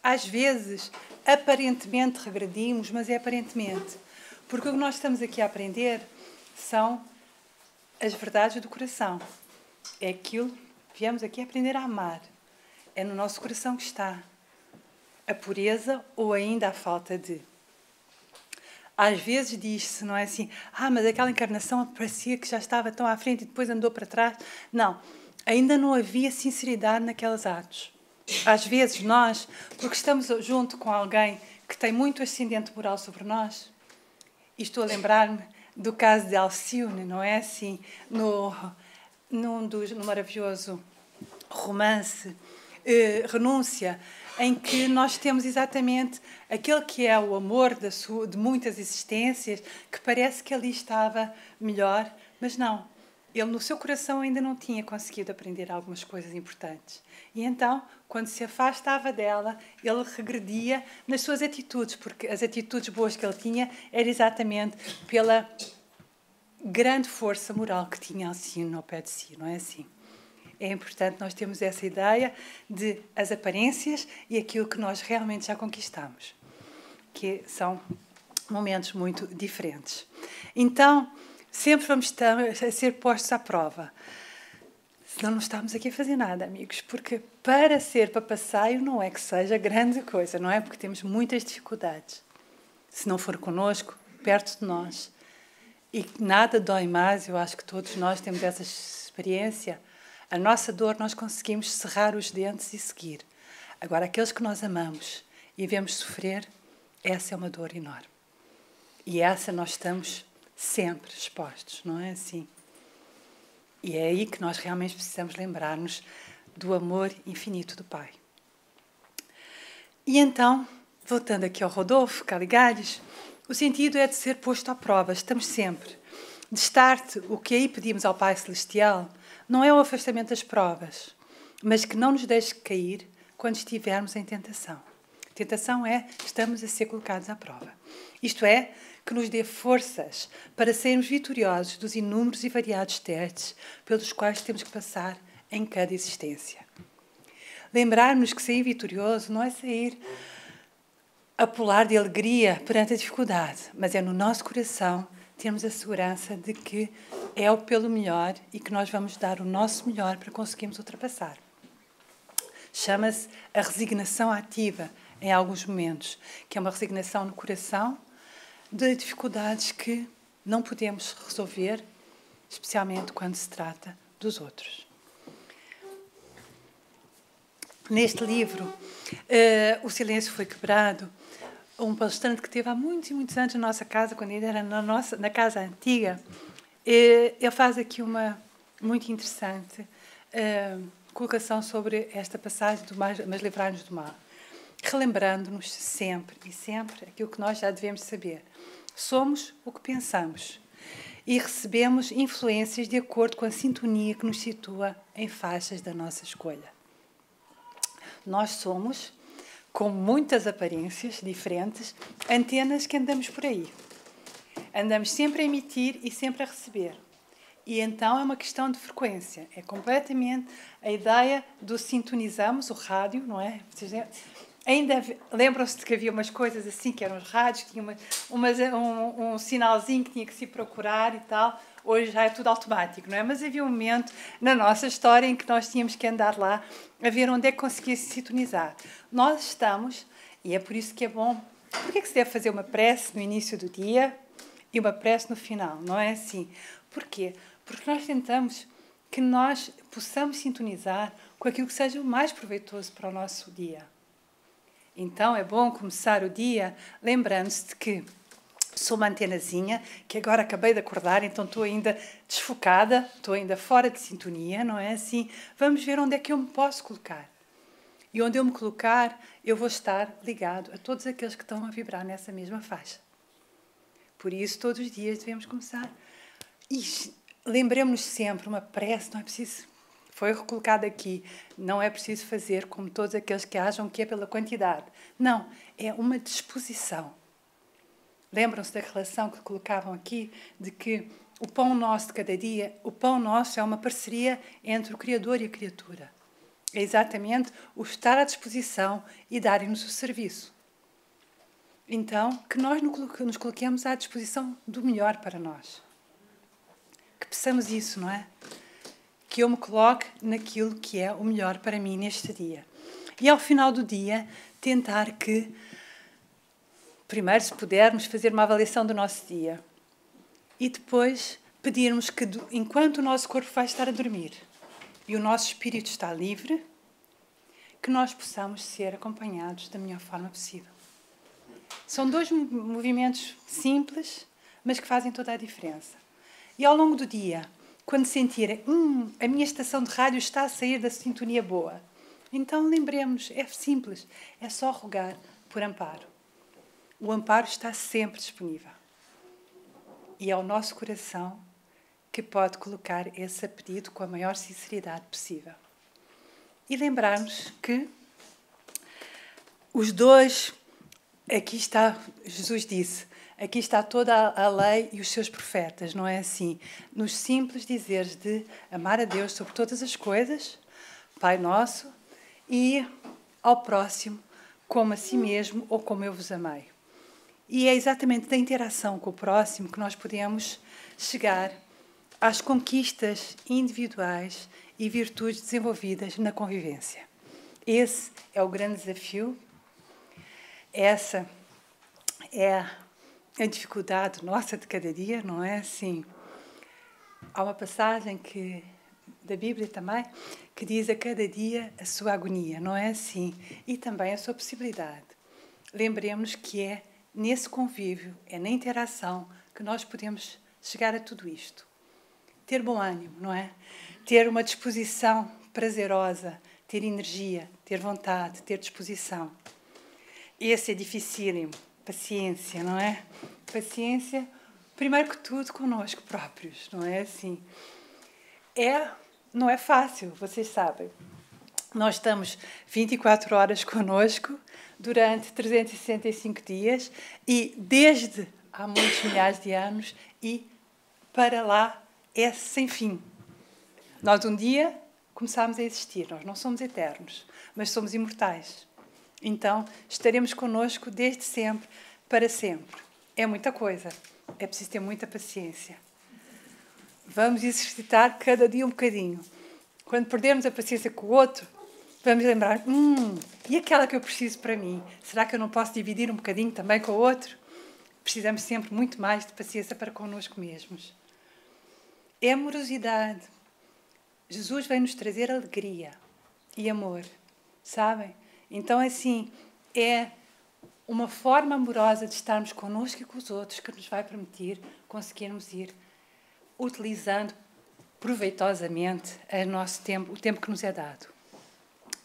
B: às vezes aparentemente regredimos, mas é aparentemente. Porque o que nós estamos aqui a aprender são as verdades do coração. É aquilo que viemos aqui a aprender a amar. É no nosso coração que está a pureza ou ainda a falta de. Às vezes diz-se, não é assim, mas aquela encarnação parecia que já estava tão à frente e depois andou para trás. Não, ainda não havia sinceridade naqueles atos. Às vezes nós, porque estamos junto com alguém que tem muito ascendente moral sobre nós, e estou a lembrar-me do caso de Alcione, não é assim, no maravilhoso romance Renúncia, em que nós temos exatamente aquele que é o amor de muitas existências, que parece que ali estava melhor, mas não. Ele, no seu coração, ainda não tinha conseguido aprender algumas coisas importantes. E então, quando se afastava dela, ele regredia nas suas atitudes, porque as atitudes boas que ele tinha era exatamente pela grande força moral que tinha assim ao pé de si, não é assim? É importante nós termos essa ideia de as aparências e aquilo que nós realmente já conquistamos, que são momentos muito diferentes. Então, sempre vamos estar a ser postos à prova. Senão não estamos aqui a fazer nada, amigos, porque para ser papassaio não é que seja grande coisa, não é? Porque temos muitas dificuldades. Se não for connosco, perto de nós. E nada dói mais, eu acho que todos nós temos essa experiência. A nossa dor, nós conseguimos cerrar os dentes e seguir. Agora, aqueles que nós amamos e vemos sofrer, essa é uma dor enorme. E essa nós estamos sempre expostos, não é assim? E é aí que nós realmente precisamos lembrar-nos do amor infinito do Pai. E então, voltando aqui ao Rodolfo Caligares, o sentido é de ser posto à prova, estamos sempre. De start, o que aí pedimos ao Pai Celestial não é o afastamento das provas, mas que não nos deixe cair quando estivermos em tentação. Tentação é, estamos a ser colocados à prova. Isto é, que nos dê forças para sermos vitoriosos dos inúmeros e variados testes pelos quais temos que passar em cada existência. Lembrar-nos que sair vitorioso não é sair a pular de alegria perante a dificuldade, mas é no nosso coração termos a segurança de que é o pelo melhor e que nós vamos dar o nosso melhor para conseguirmos ultrapassar. Chama-se a resignação ativa em alguns momentos, que é uma resignação no coração de dificuldades que não podemos resolver, especialmente quando se trata dos outros. Neste livro, O Silêncio Foi Quebrado, um palestrante que teve há muitos e muitos anos na nossa casa, quando ainda era na casa antiga, ele faz aqui uma muito interessante colocação sobre esta passagem do mas livrar-nos do mal, relembrando-nos sempre e sempre aquilo que nós já devemos saber. Somos o que pensamos e recebemos influências de acordo com a sintonia que nos situa em faixas da nossa escolha. Nós somos, com muitas aparências diferentes, antenas que andamos por aí. Andamos sempre a emitir e sempre a receber. E então é uma questão de frequência. É completamente a ideia do sintonizamos, o rádio, não é? Ainda lembram-se de que havia umas coisas assim, que eram os rádios, que tinha um sinalzinho que tinha que se procurar e tal. Hoje já é tudo automático, não é? Mas havia um momento na nossa história em que nós tínhamos que andar lá a ver onde é que conseguia se sintonizar. Nós estamos, e é por isso que é bom, porque é que se deve fazer uma prece no início do dia e uma prece no final, não é assim? Porquê? Porque nós tentamos que nós possamos sintonizar com aquilo que seja o mais proveitoso para o nosso dia. Então é bom começar o dia lembrando-se de que sou uma antenazinha, que agora acabei de acordar, então estou ainda desfocada, estou ainda fora de sintonia, não é assim? Vamos ver onde é que eu me posso colocar. E onde eu me colocar, eu vou estar ligado a todos aqueles que estão a vibrar nessa mesma faixa. Por isso, todos os dias devemos começar. E lembremos-nos sempre, uma prece, não é preciso... Foi recolocado aqui, não é preciso fazer como todos aqueles que acham que é pela quantidade. Não, é uma disposição. Lembram-se da relação que colocavam aqui, de que o pão nosso de cada dia, o pão nosso é uma parceria entre o Criador e a criatura. É exatamente o estar à disposição e darem-nos o serviço. Então, que nós nos coloquemos à disposição do melhor para nós. Que peçamos isso, não é? Que eu me coloque naquilo que é o melhor para mim neste dia. E ao final do dia, tentar que, primeiro, se pudermos, fazer uma avaliação do nosso dia. E depois, pedirmos que, enquanto o nosso corpo vai estar a dormir e o nosso espírito está livre, que nós possamos ser acompanhados da melhor forma possível. São dois movimentos simples, mas que fazem toda a diferença. E ao longo do dia, quando sentirem, a minha estação de rádio está a sair da sintonia boa, então lembremos, é simples, é só rogar por amparo. O amparo está sempre disponível. E é o nosso coração que pode colocar esse pedido com a maior sinceridade possível. E lembrarmos que os dois, aqui está, Jesus disse, Aqui está toda a lei e os seus profetas, não é assim? Nos simples dizeres de amar a Deus sobre todas as coisas, Pai nosso, e ao próximo como a si mesmo ou como eu vos amei. E é exatamente da interação com o próximo que nós podemos chegar às conquistas individuais e virtudes desenvolvidas na convivência. Esse é o grande desafio, essa é a dificuldade nossa de cada dia, não é assim? Há uma passagem da Bíblia também que diz a cada dia a sua agonia, não é assim? E também a sua possibilidade. Lembremos que é nesse convívio, é na interação que nós podemos chegar a tudo isto. Ter bom ânimo, não é? Ter uma disposição prazerosa, ter energia, ter vontade, ter disposição. Esse é dificílimo. Paciência, não é? Paciência, primeiro que tudo, connosco próprios, não é assim? Não é fácil, vocês sabem. Nós estamos 24 horas connosco durante 365 dias e desde há muitos milhares de anos e para lá é sem fim. Nós um dia começámos a existir, nós não somos eternos, mas somos imortais. Então estaremos connosco desde sempre, para sempre. É muita coisa, é preciso ter muita paciência. Vamos exercitar cada dia um bocadinho. Quando perdermos a paciência com o outro, vamos lembrar, e aquela que eu preciso para mim? Será que eu não posso dividir um bocadinho também com o outro? Precisamos sempre muito mais de paciência para connosco mesmos. É amorosidade. Jesus vem nos trazer alegria e amor, sabem? Então, assim, é uma forma amorosa de estarmos connosco e com os outros que nos vai permitir conseguirmos ir utilizando proveitosamente o tempo que nos é dado.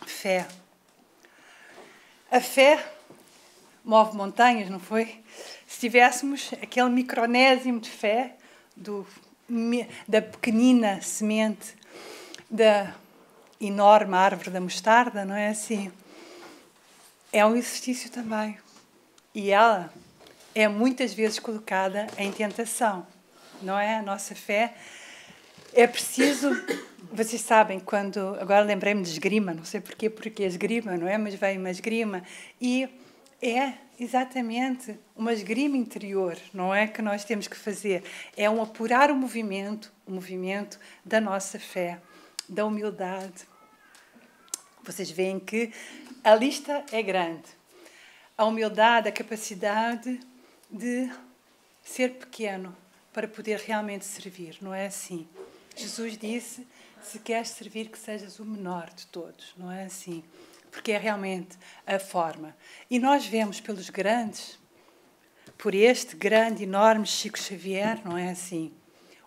B: Fé. A fé move montanhas, não foi? Se tivéssemos aquele micronésimo de fé da pequenina semente da enorme árvore da mostarda, não é assim? É um exercício também. E ela é muitas vezes colocada em tentação, não é? A nossa fé é preciso... Vocês sabem, agora lembrei-me de esgrima, não sei porque esgrima, não é? Mas veio uma esgrima. E é exatamente uma esgrima interior, não é? Que nós temos que fazer. É apurar o movimento da nossa fé, da humildade. Vocês veem que a lista é grande. A humildade, a capacidade de ser pequeno para poder realmente servir, não é assim? Jesus disse, se queres servir, que sejas o menor de todos, não é assim? Porque é realmente a forma. E nós vemos pelos grandes, por este grande, enorme Chico Xavier, não é assim?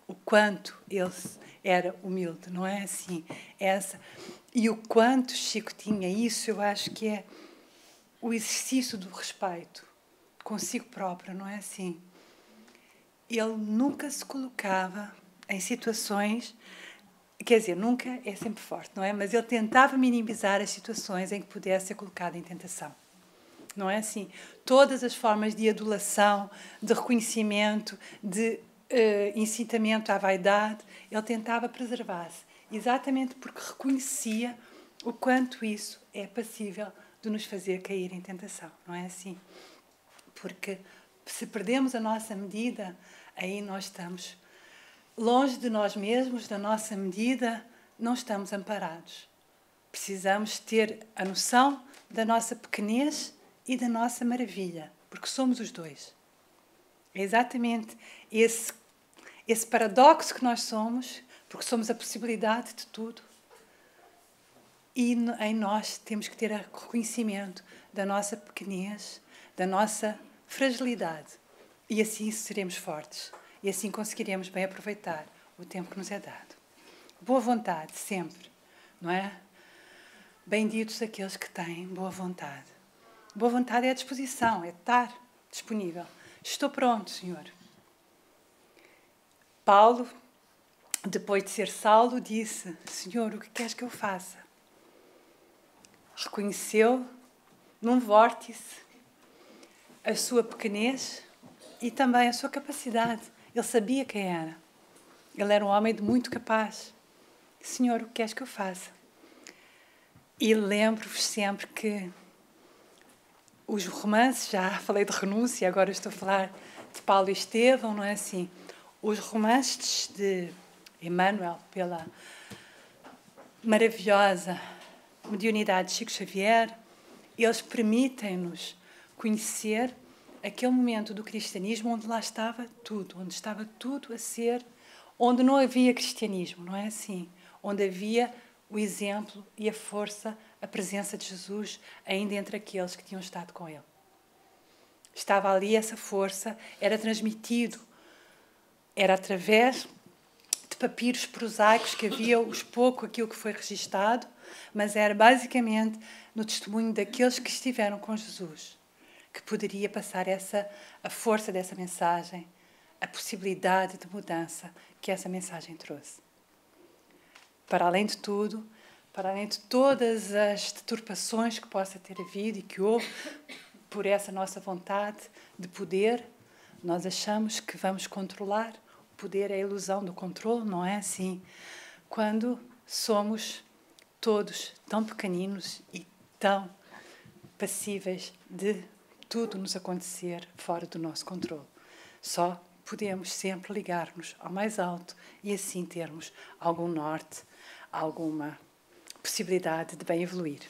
B: O quanto ele era humilde, não é assim? E o quanto Chico tinha isso, eu acho que é o exercício do respeito consigo próprio, não é assim? Ele nunca se colocava em situações, quer dizer, nunca é sempre forte, não é? Mas ele tentava minimizar as situações em que pudesse ser colocado em tentação. Não é assim? Todas as formas de adulação, de reconhecimento, de incitamento à vaidade, ele tentava preservar-se, exatamente porque reconhecia o quanto isso é passível de nos fazer cair em tentação, não é assim? Porque se perdemos a nossa medida, aí nós estamos longe de nós mesmos, da nossa medida, não estamos amparados. Precisamos ter a noção da nossa pequenez e da nossa maravilha, porque somos os dois. É exatamente esse paradoxo que nós somos, porque somos a possibilidade de tudo. E em nós temos que ter o reconhecimento da nossa pequenez, da nossa fragilidade. E assim seremos fortes. E assim conseguiremos bem aproveitar o tempo que nos é dado. Boa vontade, sempre, não é? Benditos aqueles que têm boa vontade. Boa vontade é a disposição, é estar disponível. Estou pronto, Senhor. Paulo, depois de ser Saulo, disse, Senhor, o que queres que eu faça? Reconheceu, num vórtice, a sua pequenez e também a sua capacidade. Ele sabia quem era. Ele era um homem muito capaz. Senhor, o que queres que eu faça? E lembro-vos sempre que os romances, já falei de renúncia, agora estou a falar de Paulo e Estevão, não é assim? Os romances de Emmanuel, pela maravilhosa mediunidade de Chico Xavier, eles permitem-nos conhecer aquele momento do cristianismo onde lá estava tudo, onde estava tudo a ser, onde não havia cristianismo, não é assim? Onde havia o exemplo e a força, a presença de Jesus ainda entre aqueles que tinham estado com ele. Estava ali essa força, era transmitido, era através de papiros prosaicos que havia, aquilo que foi registado, mas era basicamente no testemunho daqueles que estiveram com Jesus, que poderia passar a força dessa mensagem, a possibilidade de mudança que essa mensagem trouxe. Para além de tudo, para além de todas as deturpações que possa ter havido e que houve por essa nossa vontade de poder, nós achamos que vamos controlar. O poder é a ilusão do controle, não é assim? Quando somos todos tão pequeninos e tão passíveis de tudo nos acontecer fora do nosso controle. Só podemos sempre ligar-nos ao mais alto e assim termos algum norte, alguma possibilidade de bem evoluir.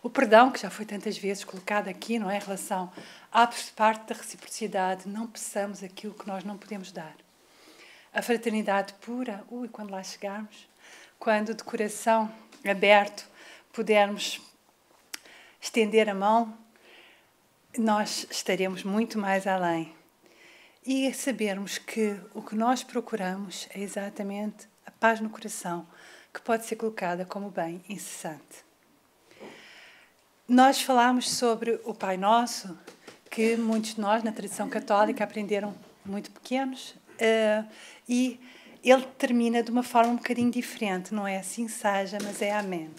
B: O perdão, que já foi tantas vezes colocado aqui, não é? Em relação à parte da reciprocidade, não peçamos aquilo que nós não podemos dar. A fraternidade pura, quando lá chegarmos, quando de coração aberto pudermos estender a mão, nós estaremos muito mais além. E sabermos que o que nós procuramos é exatamente a paz no coração, que pode ser colocada como bem incessante. Nós falámos sobre o Pai Nosso, que muitos de nós, na tradição católica, aprenderam muito pequenos, e ele termina de uma forma um bocadinho diferente, não é assim seja, mas é Amém.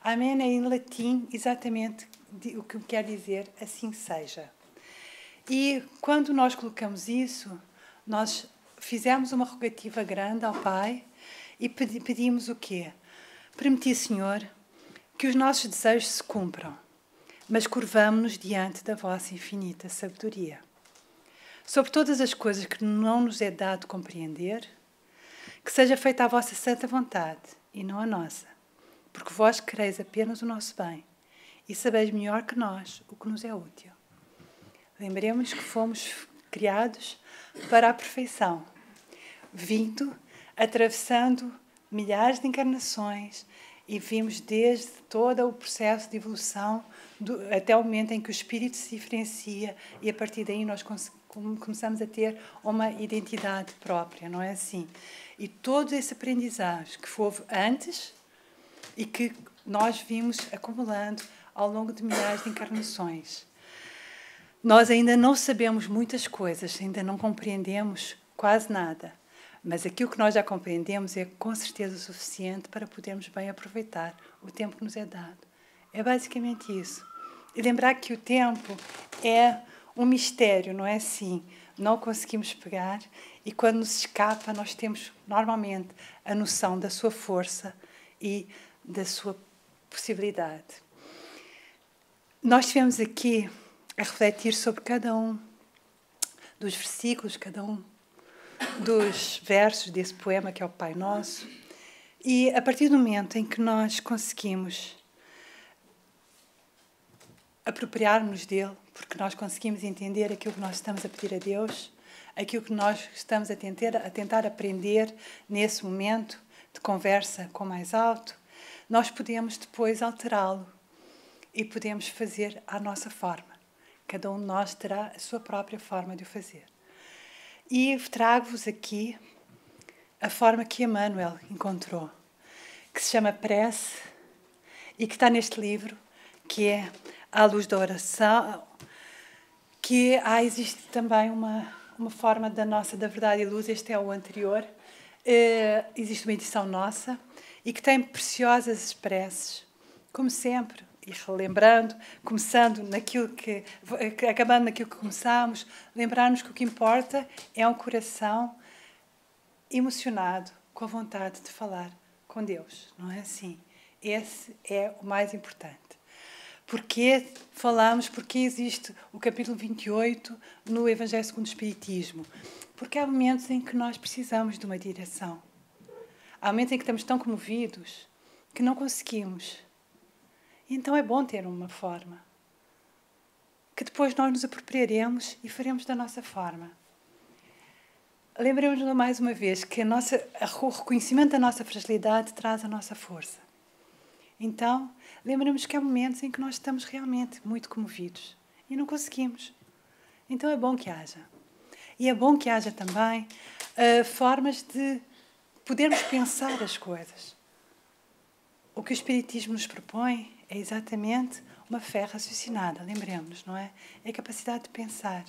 B: Amém é em latim exatamente o que quer dizer assim seja. E quando nós colocamos isso, nós fizemos uma rogativa grande ao Pai e pedimos o quê? Permiti, Senhor, que os nossos desejos se cumpram, mas curvamo-nos diante da vossa infinita sabedoria. Sobre todas as coisas que não nos é dado compreender, que seja feita a vossa santa vontade e não a nossa, porque vós quereis apenas o nosso bem e sabeis melhor que nós o que nos é útil. Lembremos que fomos criados para a perfeição, atravessando milhares de encarnações e vimos desde todo o processo de evolução até o momento em que o espírito se diferencia e a partir daí nós começamos a ter uma identidade própria, não é assim? E todo esse aprendizagem que houve antes e que nós vimos acumulando ao longo de milhares de encarnações. Nós ainda não sabemos muitas coisas, ainda não compreendemos quase nada, mas aquilo que nós já compreendemos é com certeza o suficiente para podermos bem aproveitar o tempo que nos é dado. É basicamente isso. E lembrar que o tempo é um mistério, não é assim? Não conseguimos pegar e quando nos escapa nós temos normalmente a noção da sua força e da sua possibilidade. Nós estivemos aqui a refletir sobre cada um dos versículos, cada um dos versos desse poema que é o Pai Nosso. E a partir do momento em que nós conseguimos apropriar-nos dele, porque nós conseguimos entender aquilo que nós estamos a pedir a Deus, aquilo que nós estamos a tentar aprender nesse momento de conversa com o mais alto, nós podemos depois alterá-lo e podemos fazer à nossa forma. Cada um de nós terá a sua própria forma de o fazer. E trago-vos aqui a forma que Emmanuel encontrou, que se chama prece e que está neste livro, que é À Luz da Oração, que existe também uma forma da Verdade e Luz, este é o anterior, existe uma edição nossa e que tem preciosas preces, como sempre, ir relembrando, acabando naquilo que começámos, lembrar-nos que o que importa é um coração emocionado, com a vontade de falar com Deus, não é assim? Esse é o mais importante. Porquê falamos, porquê existe o capítulo 28 no Evangelho segundo o Espiritismo? Porque há momentos em que nós precisamos de uma direção. Há momentos em que estamos tão comovidos que não conseguimos. Então é bom ter uma forma, que depois nós nos apropriaremos e faremos da nossa forma. Lembremos-nos mais uma vez que o reconhecimento da nossa fragilidade traz a nossa força. Então, lembramos que há momentos em que nós estamos realmente muito comovidos e não conseguimos. Então é bom que haja. E é bom que haja também formas de podermos pensar as coisas. O que o Espiritismo nos propõe é exatamente uma fé raciocinada, lembremos-nos, não é? É a capacidade de pensar.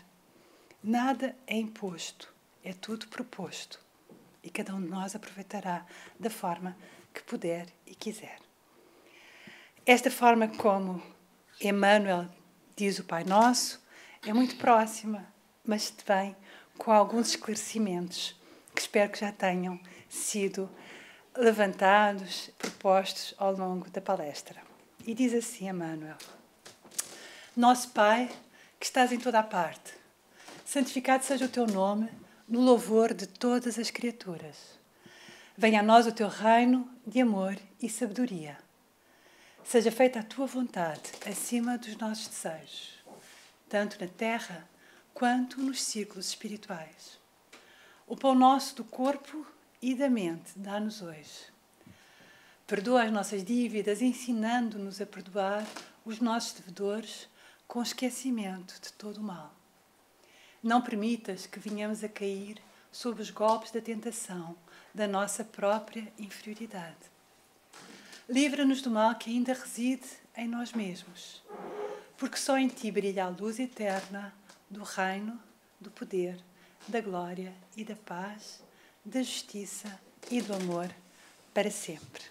B: Nada é imposto, é tudo proposto. E cada um de nós aproveitará da forma que puder e quiser. Esta forma como Emmanuel diz o Pai Nosso é muito próxima, mas vem com alguns esclarecimentos que espero que já tenham sido levantados, propostos ao longo da palestra. E diz assim Emmanuel: Nosso Pai, que estás em toda a parte, santificado seja o teu nome no louvor de todas as criaturas. Venha a nós o teu reino de amor e sabedoria. Seja feita a tua vontade acima dos nossos desejos, tanto na terra quanto nos círculos espirituais. O pão nosso do corpo e da mente dá-nos hoje. Perdoa as nossas dívidas, ensinando-nos a perdoar os nossos devedores com esquecimento de todo o mal. Não permitas que venhamos a cair sob os golpes da tentação da nossa própria inferioridade. Livra-nos do mal que ainda reside em nós mesmos, porque só em ti brilha a luz eterna do reino, do poder, da glória e da paz, da justiça e do amor para sempre.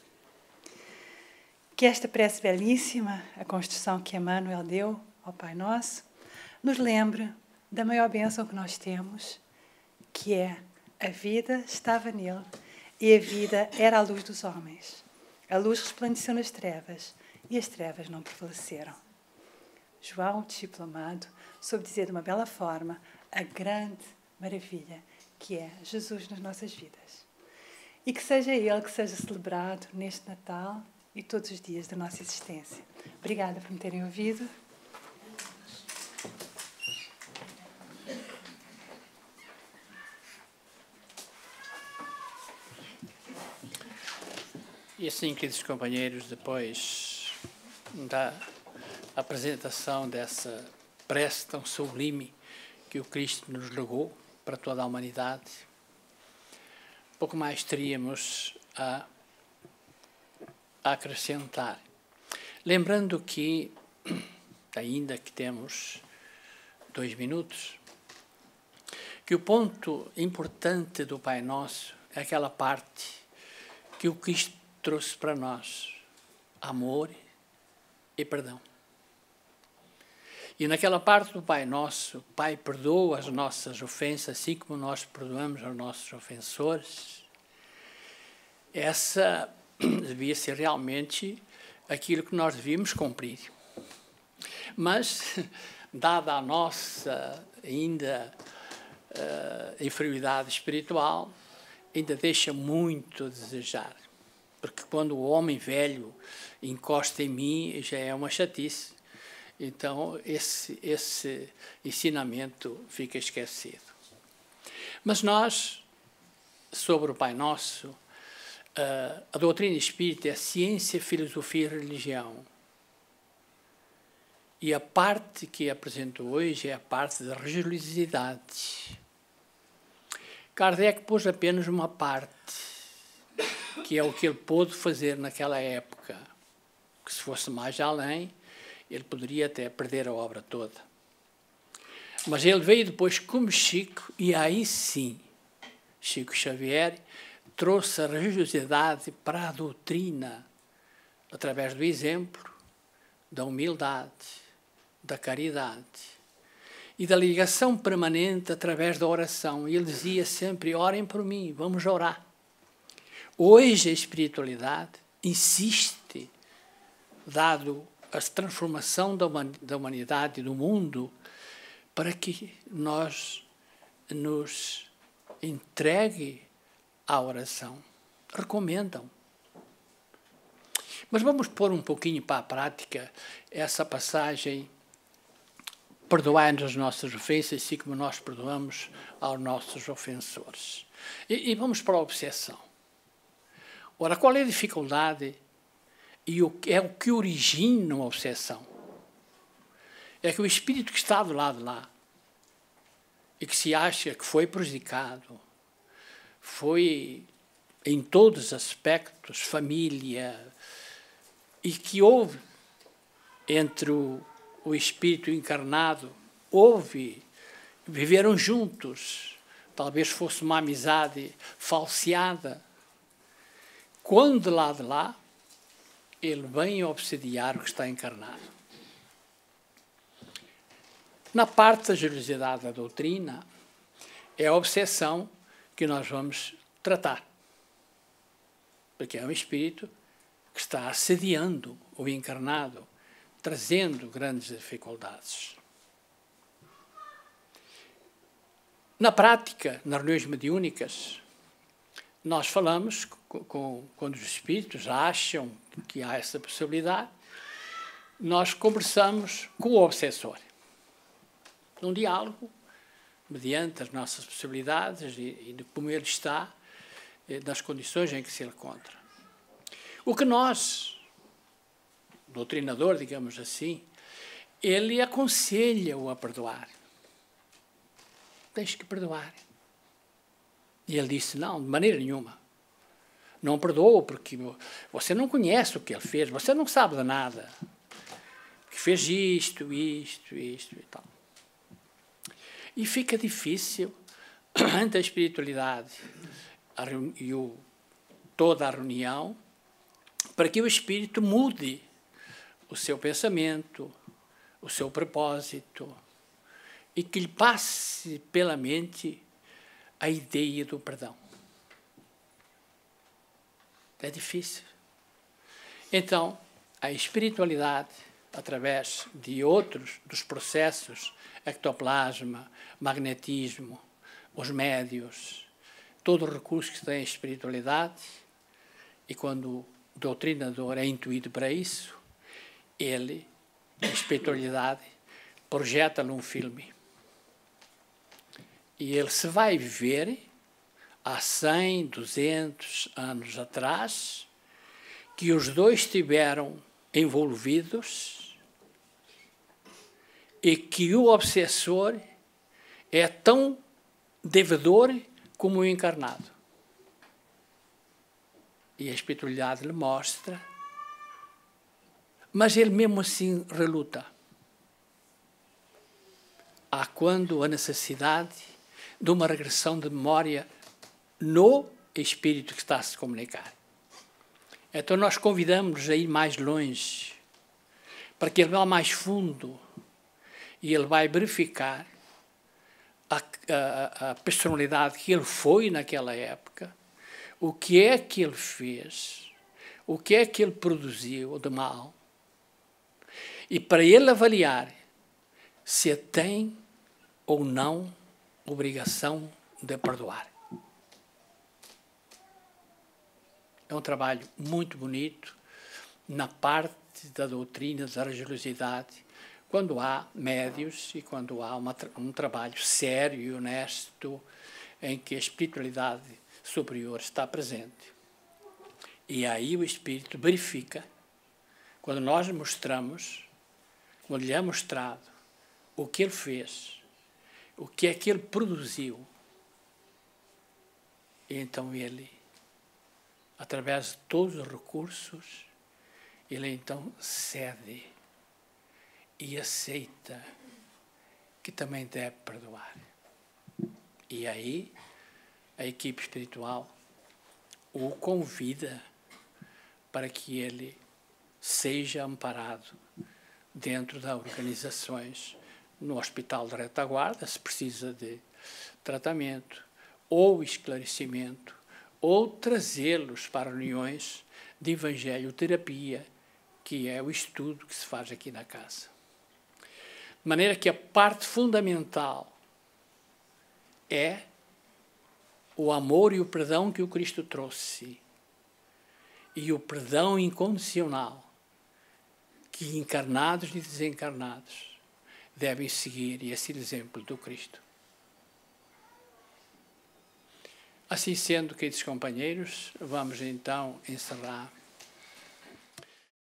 B: Que esta prece belíssima, a construção que Emmanuel deu ao Pai Nosso, nos lembre da maior bênção que nós temos, que é a vida estava nele e a vida era a luz dos homens. A luz resplandeceu nas trevas e as trevas não prevaleceram. João, o discípulo amado, soube dizer de uma bela forma a grande maravilha que é Jesus nas nossas vidas. E que seja Ele que seja celebrado neste Natal e todos os dias da nossa existência. Obrigada por me terem ouvido.
C: E assim, queridos companheiros, depois da apresentação dessa prece tão sublime que o Cristo nos legou para toda a humanidade, pouco mais teríamos a acrescentar. Lembrando que, ainda que temos 2 minutos, que o ponto importante do Pai Nosso é aquela parte que o Cristo trouxe para nós: amor e perdão. E naquela parte do Pai Nosso, Pai, perdoa as nossas ofensas, assim como nós perdoamos aos nossos ofensores. Essa devia ser realmente aquilo que nós devíamos cumprir. Mas, dada a nossa ainda inferioridade espiritual, ainda deixa muito a desejar. Porque quando o homem velho encosta em mim, já é uma chatice. Então, esse ensinamento fica esquecido. Mas nós, sobre o Pai Nosso, a doutrina espírita é ciência, filosofia e religião. E a parte que apresento hoje é a parte da religiosidade. Kardec pôs apenas uma parte, que é o que ele pôde fazer naquela época, que se fosse mais além, ele poderia até perder a obra toda. Mas ele veio depois como Chico, e aí sim, Chico Xavier trouxe a religiosidade para a doutrina, através do exemplo, da humildade, da caridade e da ligação permanente através da oração. E ele dizia sempre: orem por mim, vamos orar. Hoje a espiritualidade insiste, dado a transformação da humanidade e do mundo, para que nós nos entregue à oração. Recomendam. Mas vamos pôr um pouquinho para a prática essa passagem: perdoai-nos as nossas ofensas, assim como nós perdoamos aos nossos ofensores. E vamos para a obsessão. Ora, qual é a dificuldade e o que origina uma obsessão? É que o espírito que está do lado de lá e que se acha que foi prejudicado, foi em todos os aspectos, família, e que houve entre o espírito encarnado, viveram juntos, talvez fosse uma amizade falseada. Quando de lá, ele vem obsediar o que está encarnado. Na parte da generosidade da doutrina, é a obsessão que nós vamos tratar. Porque é um espírito que está assediando o encarnado, trazendo grandes dificuldades. Na prática, nas reuniões mediúnicas, nós falamos, quando os espíritos acham que há essa possibilidade, nós conversamos com o obsessor. Num diálogo, mediante as nossas possibilidades e de como ele está, das condições em que se encontra. O que nós, doutrinador, digamos assim, ele aconselha-o a perdoar. Tens que perdoar. E ele disse: não, de maneira nenhuma. Não perdoou porque você não conhece o que ele fez, você não sabe de nada. Que fez isto e tal. E fica difícil, ante a espiritualidade e toda a reunião, para que o espírito mude o seu pensamento, o seu propósito, e que lhe passe pela mente a ideia do perdão. É difícil. Então, a espiritualidade, através de outros dos processos, ectoplasma, magnetismo, os médios, todo o recurso que tem a espiritualidade, e quando o doutrinador é intuído para isso, ele, a espiritualidade, projeta-lhe um filme. E ele se vai viver há 100, 200 anos atrás, que os dois estiveram envolvidos e que o obsessor é tão devedor como o encarnado. E a espiritualidade lhe mostra, mas ele mesmo assim reluta. Há quando a necessidade de uma regressão de memória no espírito que está a se comunicar. Então nós convidamos-nos a ir mais longe, para que ele vá mais fundo e ele vai verificar a personalidade que ele foi naquela época, o que é que ele fez, o que é que ele produziu de mal, e para ele avaliar se tem ou não obrigação de perdoar. É um trabalho muito bonito na parte da doutrina da religiosidade, quando há médios e quando há um trabalho sério e honesto em que a espiritualidade superior está presente. E aí o espírito verifica, quando nós mostramos, quando lhe é mostrado o que ele fez, o que é que ele produziu, e então ele, através de todos os recursos, ele então cede e aceita que também deve perdoar. E aí a equipe espiritual o convida para que ele seja amparado dentro das organizações, no hospital de retaguarda, se precisa de tratamento ou esclarecimento, ou trazê-los para reuniões de evangelioterapia, que é o estudo que se faz aqui na casa. De maneira que a parte fundamental é o amor e o perdão que o Cristo trouxe, e o perdão incondicional que encarnados e desencarnados devem seguir esse exemplo do Cristo. Assim sendo, queridos companheiros, vamos então encerrar